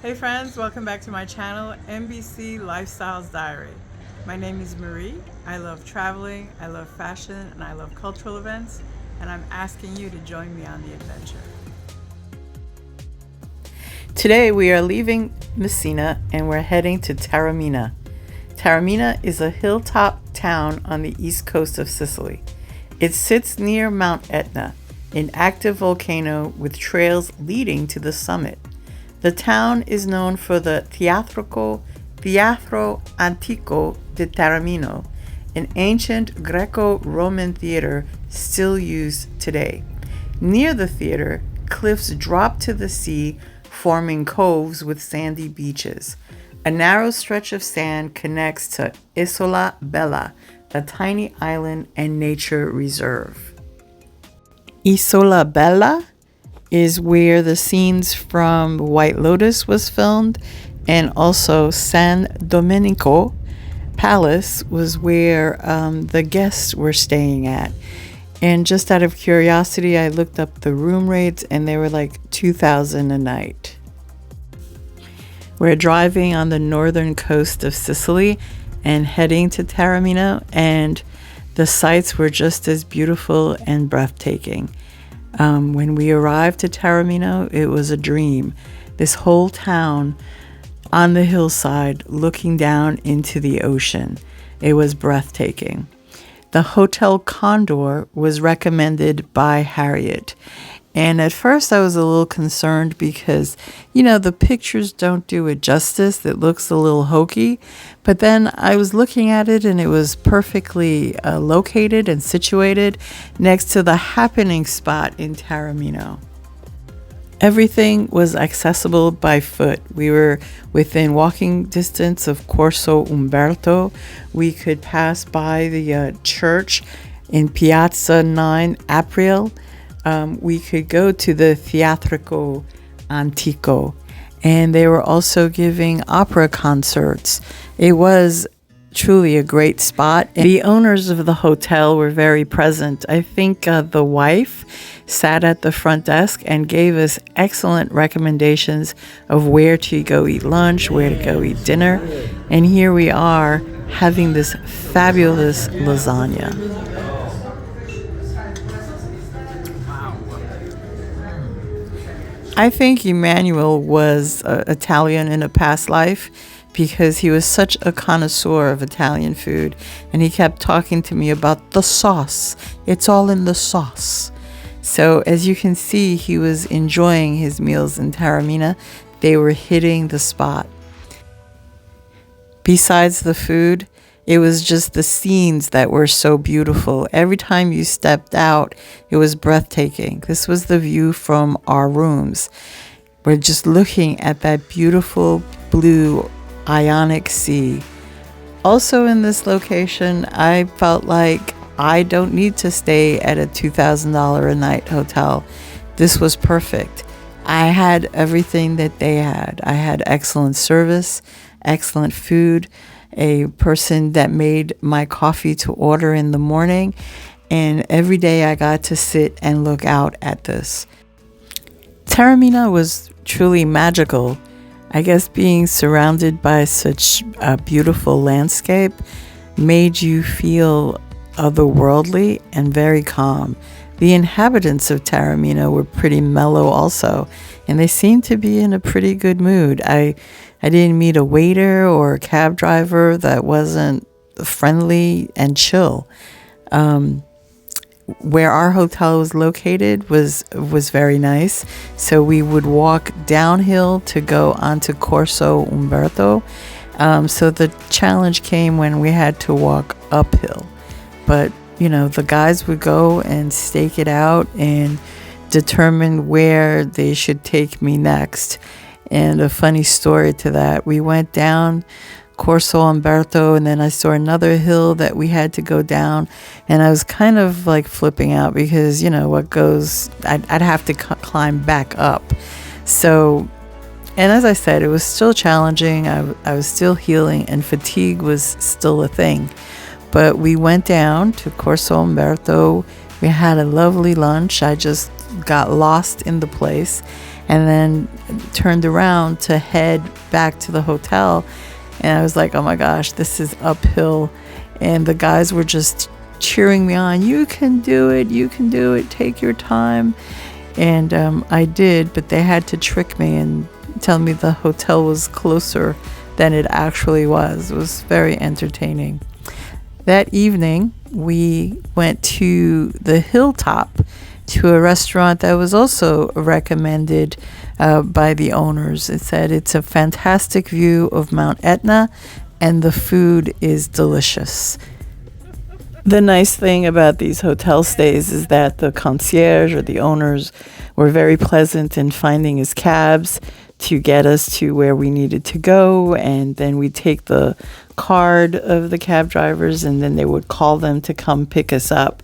Hey friends, welcome back to my channel, MBC Lifestyles Diary. My name is Marie. I love traveling, I love fashion, and I love cultural events, and I'm asking you to join me on the adventure. Today we are leaving Messina and we're heading to Taormina. Taormina is a hilltop town on the east coast of Sicily. It sits near Mount Etna, an active volcano with trails leading to the summit. The town is known for the Teatro Antico di Taormino, an ancient Greco-Roman theater still used today. Near the theater, cliffs drop to the sea, forming coves with sandy beaches. A narrow stretch of sand connects to Isola Bella, a tiny island and nature reserve. Isola Bella is where the scenes from White Lotus was filmed, and also San Domenico Palace was where the guests were staying at. And just out of curiosity, I looked up the room rates and they were like $2,000 a night. We're driving on the northern coast of Sicily and heading to Taormina, and the sights were just as beautiful and breathtaking. When we arrived at Taormina, it was a dream. This whole town on the hillside looking down into the ocean. It was breathtaking. The Hotel Condor was recommended by Harriet. And at first I was a little concerned because, the pictures don't do it justice. It looks a little hokey. But then I was looking at it and it was perfectly located and situated next to the happening spot in Taormina. Everything was accessible by foot. We were within walking distance of Corso Umberto. We could pass by the church in Piazza 9 April. We could go to the Teatro Antico, and they were also giving opera concerts. It was truly a great spot. The owners of the hotel were very present. I think the wife sat at the front desk and gave us excellent recommendations of where to go eat lunch, where to go eat dinner. And here we are having this fabulous lasagna. I think Emmanuel was Italian in a past life because he was such a connoisseur of Italian food, and he kept talking to me about the sauce. It's all in the sauce. So as you can see, he was enjoying his meals in Taormina. They were hitting the spot. Besides the food, it was just the scenes that were so beautiful. Every time you stepped out, it was breathtaking. This was the view from our rooms. We're just looking at that beautiful blue Ionic Sea. Also in this location, I felt like I don't need to stay at a $2,000 a night hotel. This was perfect. I had everything that they had. I had excellent service, excellent food, a person that made my coffee to order in the morning, and every day I got to sit and look out at this. Taormina was truly magical. I guess being surrounded by such a beautiful landscape made you feel otherworldly and very calm. The inhabitants of Taormina were pretty mellow also, and they seemed to be in a pretty good mood. I didn't meet a waiter or a cab driver that wasn't friendly and chill. Where our hotel was located was very nice. So we would walk downhill to go onto Corso Umberto. So the challenge came when we had to walk uphill. But, the guys would go and stake it out and determine where they should take me next. And a funny story to that, we went down Corso Umberto, and then I saw another hill that we had to go down, and I was kind of like flipping out because I'd have to climb back up. So, and as I said, it was still challenging. I was still healing, and fatigue was still a thing. But we went down to Corso Umberto. We had a lovely lunch. I just got lost in the place. and then turned around to head back to the hotel. And I was like, oh my gosh, this is uphill. And the guys were just cheering me on. You can do it. You can do it. Take your time. And I did, but they had to trick me and tell me the hotel was closer than it actually was. It was very entertaining. That evening, we went to the hilltop to a restaurant that was also recommended by the owners. It said it's a fantastic view of Mount Etna and the food is delicious. The nice thing about these hotel stays is that the concierge or the owners were very pleasant in finding us cabs to get us to where we needed to go, and then we'd take the card of the cab drivers and then they would call them to come pick us up.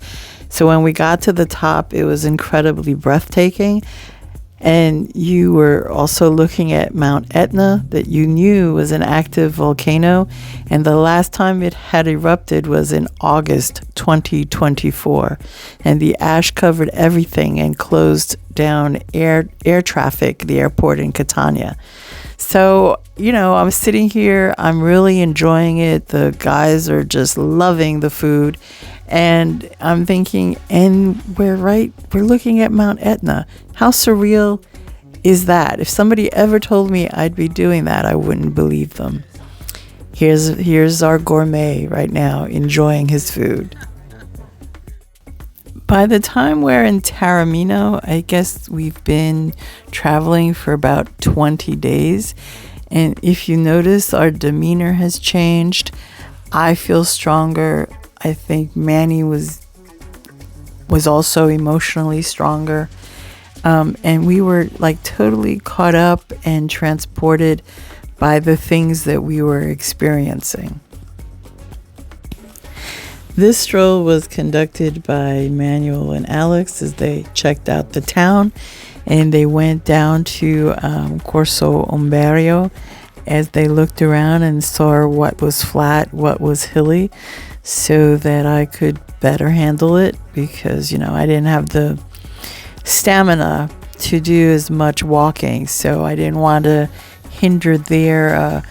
So when we got to the top, it was incredibly breathtaking. And you were also looking at Mount Etna that you knew was an active volcano. And the last time it had erupted was in August 2024. And the ash covered everything and closed down air traffic, the airport in Catania. So, I'm sitting here, I'm really enjoying it. The guys are just loving the food. And I'm thinking, and we're looking at Mount Etna. How surreal is that? If somebody ever told me I'd be doing that, I wouldn't believe them. Here's our gourmet right now, enjoying his food. By the time we're in Taormina, I guess we've been traveling for about 20 days. And if you notice, our demeanor has changed. I feel stronger. I think Manny was also emotionally stronger. And we were like totally caught up and transported by the things that we were experiencing. This stroll was conducted by Manuel and Alex as they checked out the town, and they went down to Corso Umberio as they looked around and saw what was flat, what was hilly, so that I could better handle it because, I didn't have the stamina to do as much walking, so I didn't want to hinder their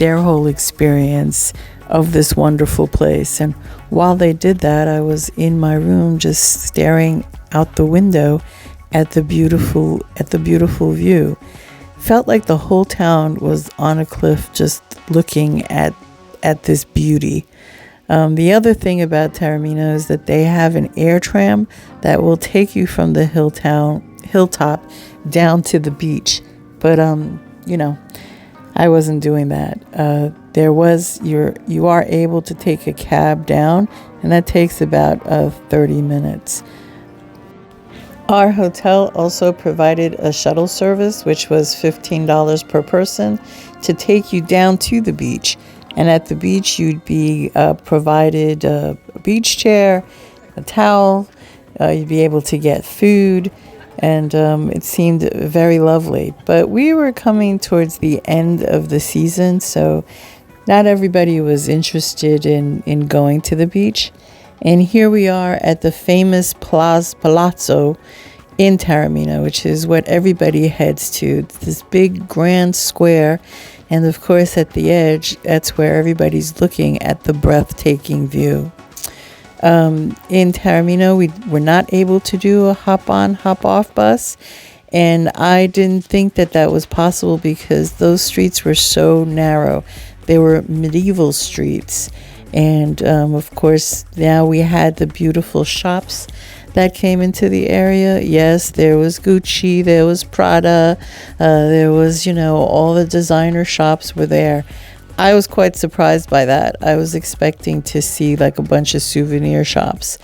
whole experience of this wonderful place. And while they did that, I was in my room just staring out the window at the beautiful view. Felt like the whole town was on a cliff just looking at this beauty. The other thing about Taormina is that they have an air tram that will take you from the hilltop down to the beach. But I wasn't doing that. You are able to take a cab down, and that takes about 30 minutes. Our hotel also provided a shuttle service, which was $15 per person, to take you down to the beach. And at the beach, you'd be provided a beach chair, a towel, you'd be able to get food, and it seemed very lovely. But we were coming towards the end of the season, so not everybody was interested in going to the beach. And here we are at the famous Palazzo in Taormina, which is what everybody heads to. It's this big grand square, and of course at the edge, that's where everybody's looking at the breathtaking view. In Taormina, we were not able to do a hop-on, hop-off bus, and I didn't think that was possible because those streets were so narrow. They were medieval streets, and of course now we had the beautiful shops that came into the area. Yes, there was Gucci, there was Prada, there was, all the designer shops were there. I was quite surprised by that. I was expecting to see like a bunch of souvenir shops,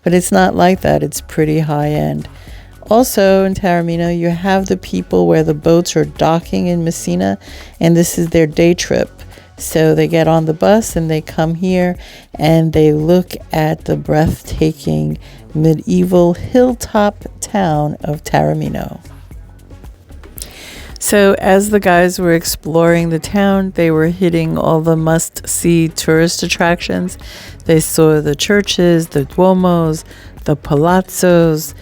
but it's not like that. It's pretty high end. Also in Taormina, you have the people where the boats are docking in Messina, and this is their day trip. So they get on the bus and they come here and they look at the breathtaking medieval hilltop town of Taormina. So as the guys were exploring the town, they were hitting all the must-see tourist attractions. They saw the churches, the Duomos, the palazzos.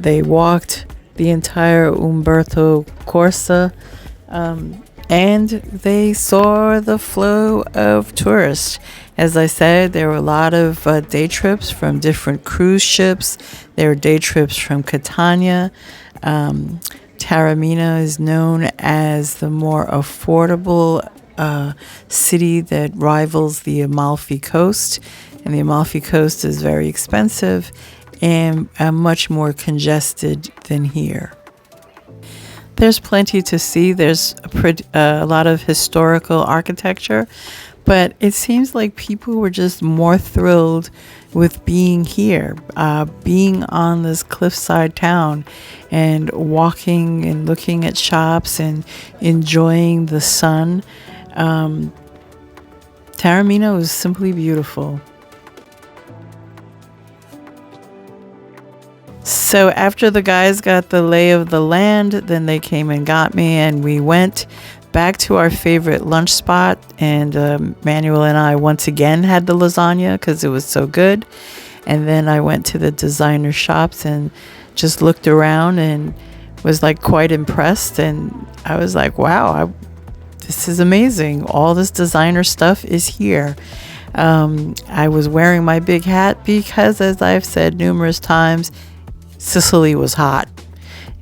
They walked the entire Umberto Corsa, and they saw the flow of tourists. As I said, there were a lot of day trips from different cruise ships. There were day trips from Catania. Taormina is known as the more affordable city that rivals the Amalfi Coast. And the Amalfi Coast is very expensive and much more congested than here. There's plenty to see. There's a lot of historical architecture, but it seems like people were just more thrilled with being here, being on this cliffside town and walking and looking at shops and enjoying the sun. Taormina was simply beautiful. So after the guys got the lay of the land, then they came and got me, and we went back to our favorite lunch spot. And Manuel and I once again had the lasagna because it was so good. And then I went to the designer shops and just looked around and was like quite impressed. And I was like, wow, this is amazing. All this designer stuff is here. I was wearing my big hat because, as I've said numerous times, Sicily was hot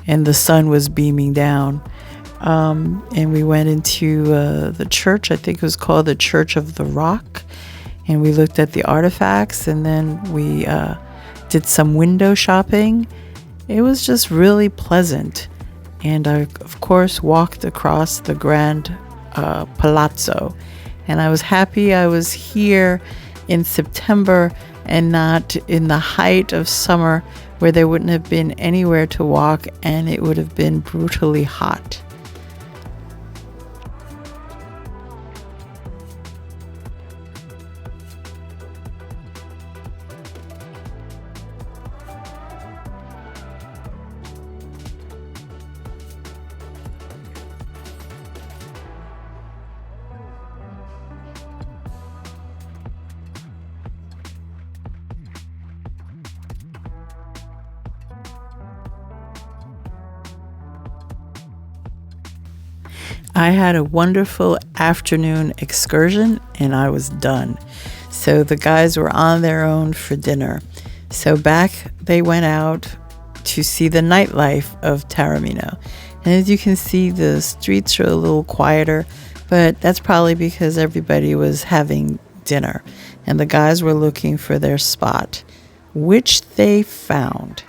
and the sun was beaming down. And we went into the church. I think it was called the Church of the Rock. And we looked at the artifacts, and then we did some window shopping. It was just really pleasant. And I, of course, walked across the Grand Palazzo. And I was happy I was here in September and not in the height of summer, where there wouldn't have been anywhere to walk and it would have been brutally hot. I had a wonderful afternoon excursion and I was done. So the guys were on their own for dinner. So back they went out to see the nightlife of Taormina. And as you can see, the streets are a little quieter, but that's probably because everybody was having dinner and the guys were looking for their spot, which they found.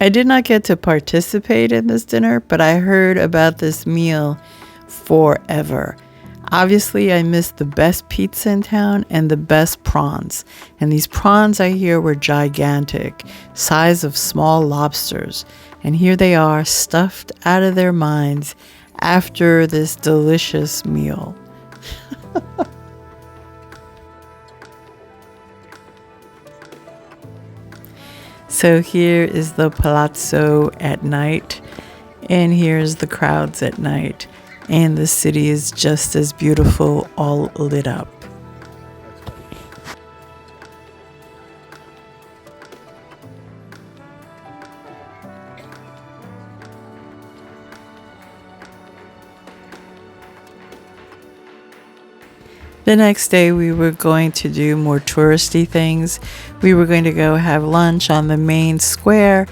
I did not get to participate in this dinner, but I heard about this meal forever. Obviously, I missed the best pizza in town and the best prawns. And these prawns, I hear, were gigantic, size of small lobsters. And here they are, stuffed out of their minds after this delicious meal. So here is the palazzo at night, and here's the crowds at night, and the city is just as beautiful, all lit up. The next day, we were going to do more touristy things. We were going to go have lunch on the main square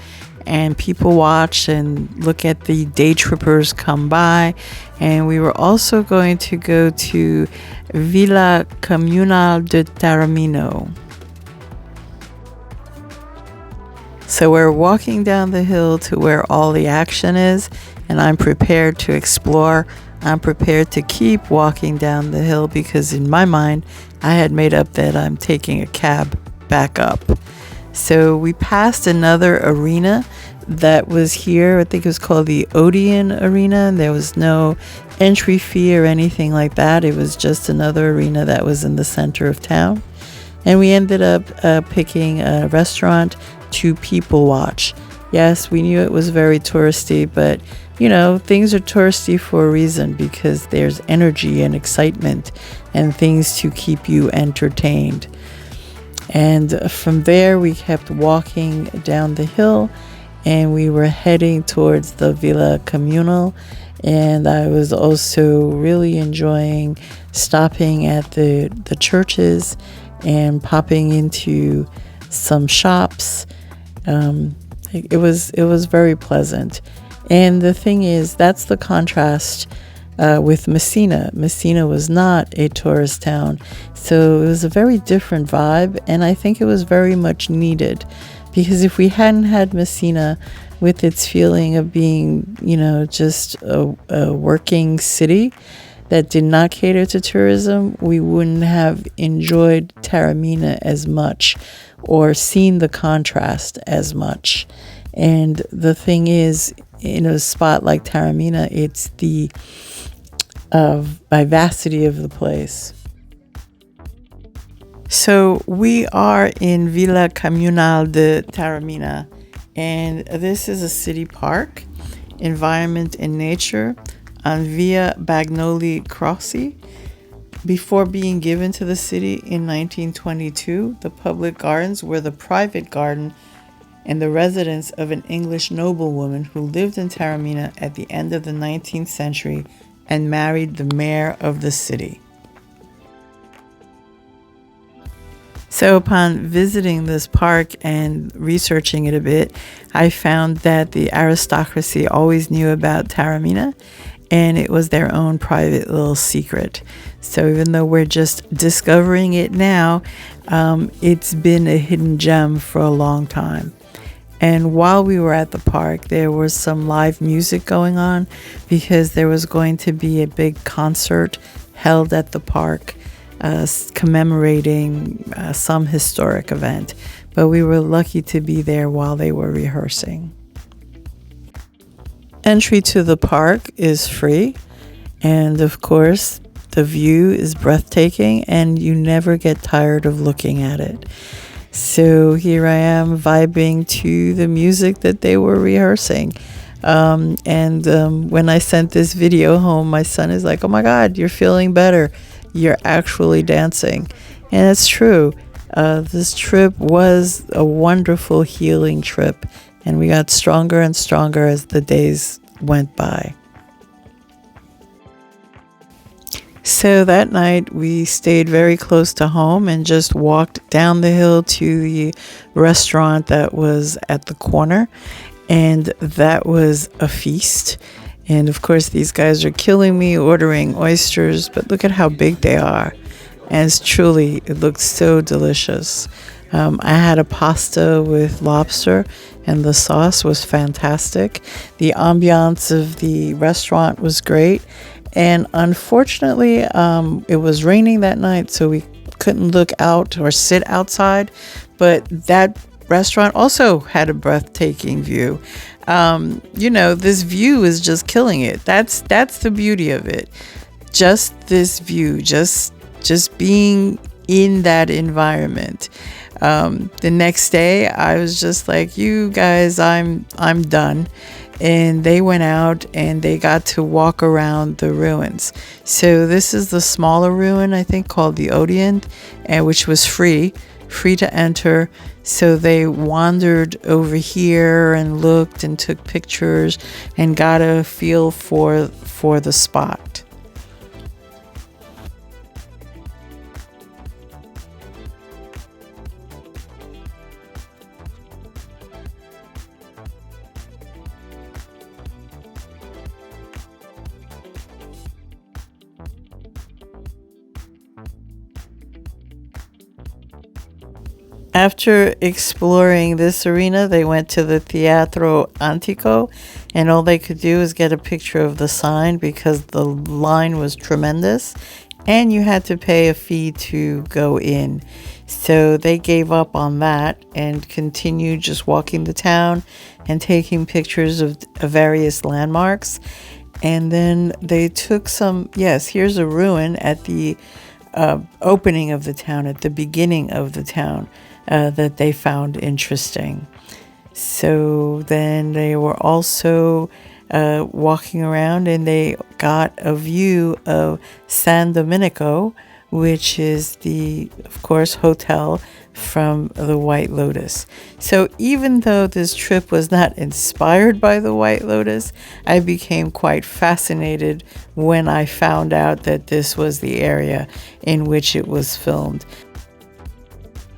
and people watch and look at the day trippers come by. And we were also going to go to Villa Comunale de Taormina. So we're walking down the hill to where all the action is, and I'm prepared to explore. I'm prepared to keep walking down the hill because in my mind, I had made up that I'm taking a cab back up. So we passed another arena that was here. I think it was called the Odeon Arena. And there was no entry fee or anything like that. It was just another arena that was in the center of town. And we ended up picking a restaurant to people watch. Yes, we knew it was very touristy, but you know, things are touristy for a reason because there's energy and excitement and things to keep you entertained. And from there, we kept walking down the hill, and we were heading towards the Villa Comunal. And I was also really enjoying stopping at the churches and popping into some shops. It was very pleasant. And the thing is, that's the contrast with Messina. Messina was not a tourist town, so it was a very different vibe, and I think it was very much needed, because if we hadn't had Messina with its feeling of being, just a working city that did not cater to tourism, we wouldn't have enjoyed Taormina as much or seen the contrast as much. And the thing is, in a spot like Taormina, it's the vivacity of the place. So we are in Villa Comunal de Taormina, and this is a city park, environment and nature on Via Bagnoli Crossi. Before being given to the city in 1922, the public gardens were the private garden and the residence of an English noblewoman who lived in Taormina at the end of the 19th century and married the mayor of the city. So upon visiting this park and researching it a bit, I found that the aristocracy always knew about Taormina, and it was their own private little secret. So even though we're just discovering it now, it's been a hidden gem for a long time. And while we were at the park, there was some live music going on because there was going to be a big concert held at the park commemorating some historic event. But we were lucky to be there while they were rehearsing. Entry to the park is free, and of course, the view is breathtaking and you never get tired of looking at it. So here I am vibing to the music that they were rehearsing. When I sent this video home, my son is like, "Oh my God, you're feeling better. You're actually dancing." And it's true. This trip was a wonderful healing trip, and we got stronger and stronger as the days went by. So that night we stayed very close to home and just walked down the hill to the restaurant that was at the corner, and that was a feast. And of course these guys are killing me ordering oysters, but look at how big they are. And it looked so delicious. I had a pasta with lobster, and the sauce was fantastic. The ambiance of the restaurant was great. And unfortunately, it was raining that night, so we couldn't look out or sit outside. But that restaurant also had a breathtaking view. This view is just killing it. That's the beauty of it. Just this view, just being in that environment. The next day, I was just like, "You guys, I'm done." And they went out and they got to walk around the ruins. So this is the smaller ruin, I think, called the Odeon, and which was free to enter. So they wandered over here and looked and took pictures and got a feel for the spot. After exploring this arena, they went to the Teatro Antico, and all they could do was get a picture of the sign because the line was tremendous, and you had to pay a fee to go in. So they gave up on that and continued just walking the town and taking pictures of various landmarks. And then they took here's a ruin at the opening of the town, at the beginning of the town. That they found interesting. So then they were also walking around, and they got a view of San Domenico, which is the, of course, hotel from the White Lotus. So even though this trip was not inspired by the White Lotus, I became quite fascinated when I found out that this was the area in which it was filmed.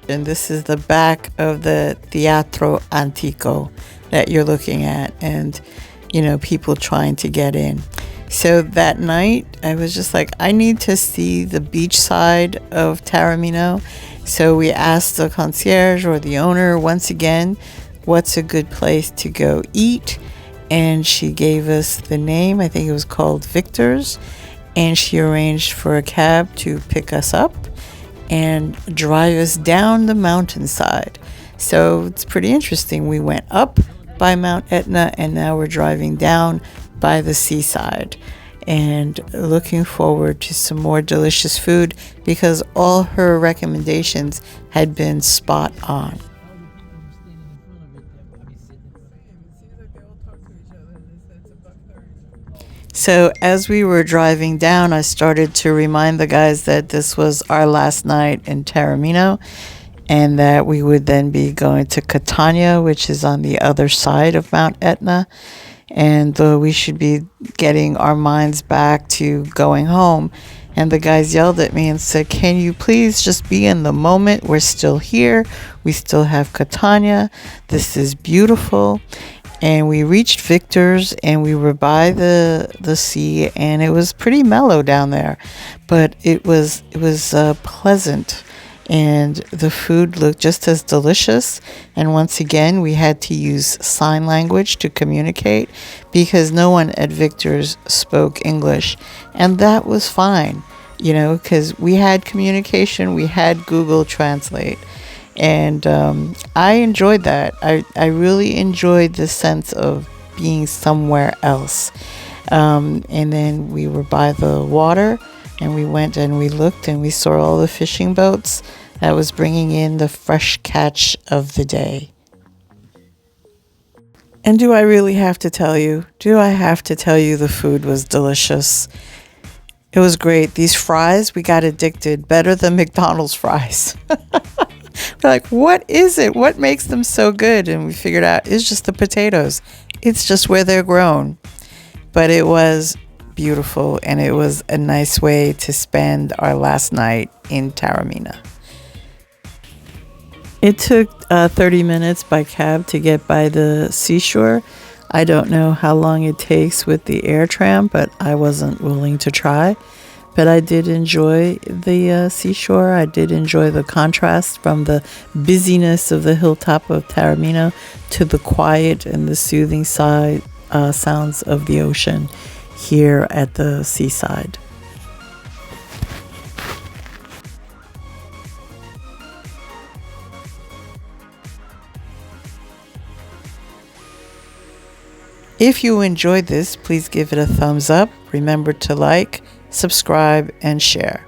And this is the back of the Teatro Antico that you're looking at, and people trying to get in. So that night I was just like, I need to see the beach side of Taormina. So we asked the concierge or the owner once again, what's a good place to go eat? And she gave us the name. I think it was called Victor's, and she arranged for a cab to pick us up and drive us down the mountainside. So it's pretty interesting. We went up by Mount Etna, and now we're driving down by the seaside, and looking forward to some more delicious food because all her recommendations had been spot on. So as we were driving down, I started to remind the guys that this was our last night in Taormina, and that we would then be going to Catania, which is on the other side of Mount Etna, and we should be getting our minds back to going home. And the guys yelled at me and said, can you please just be in the moment? We're still here. We still have Catania. This is beautiful. And we reached Victor's, and we were by the sea, and it was pretty mellow down there, but it was pleasant, and the food looked just as delicious. And once again, we had to use sign language to communicate because no one at Victor's spoke English, and that was fine, because we had communication, we had Google Translate. And I enjoyed that. I really enjoyed the sense of being somewhere else. And then we were by the water, and we went and we looked, and we saw all the fishing boats that was bringing in the fresh catch of the day. And do I really have to tell you? Do I have to tell you the food was delicious? It was great. These fries, we got addicted. Better than McDonald's fries. We're like, what is it? What makes them so good? And we figured out it's just the potatoes. It's just where they're grown. But it was beautiful, and it was a nice way to spend our last night in Taormina. It took 30 minutes by cab to get by the seashore. I don't know how long it takes with the air tram, but I wasn't willing to try. But I did enjoy the seashore. I did enjoy the contrast from the busyness of the hilltop of Taormina to the quiet and the soothing sounds of the ocean here at the seaside. If you enjoyed this, please give it a thumbs up. Remember to like, subscribe, and share.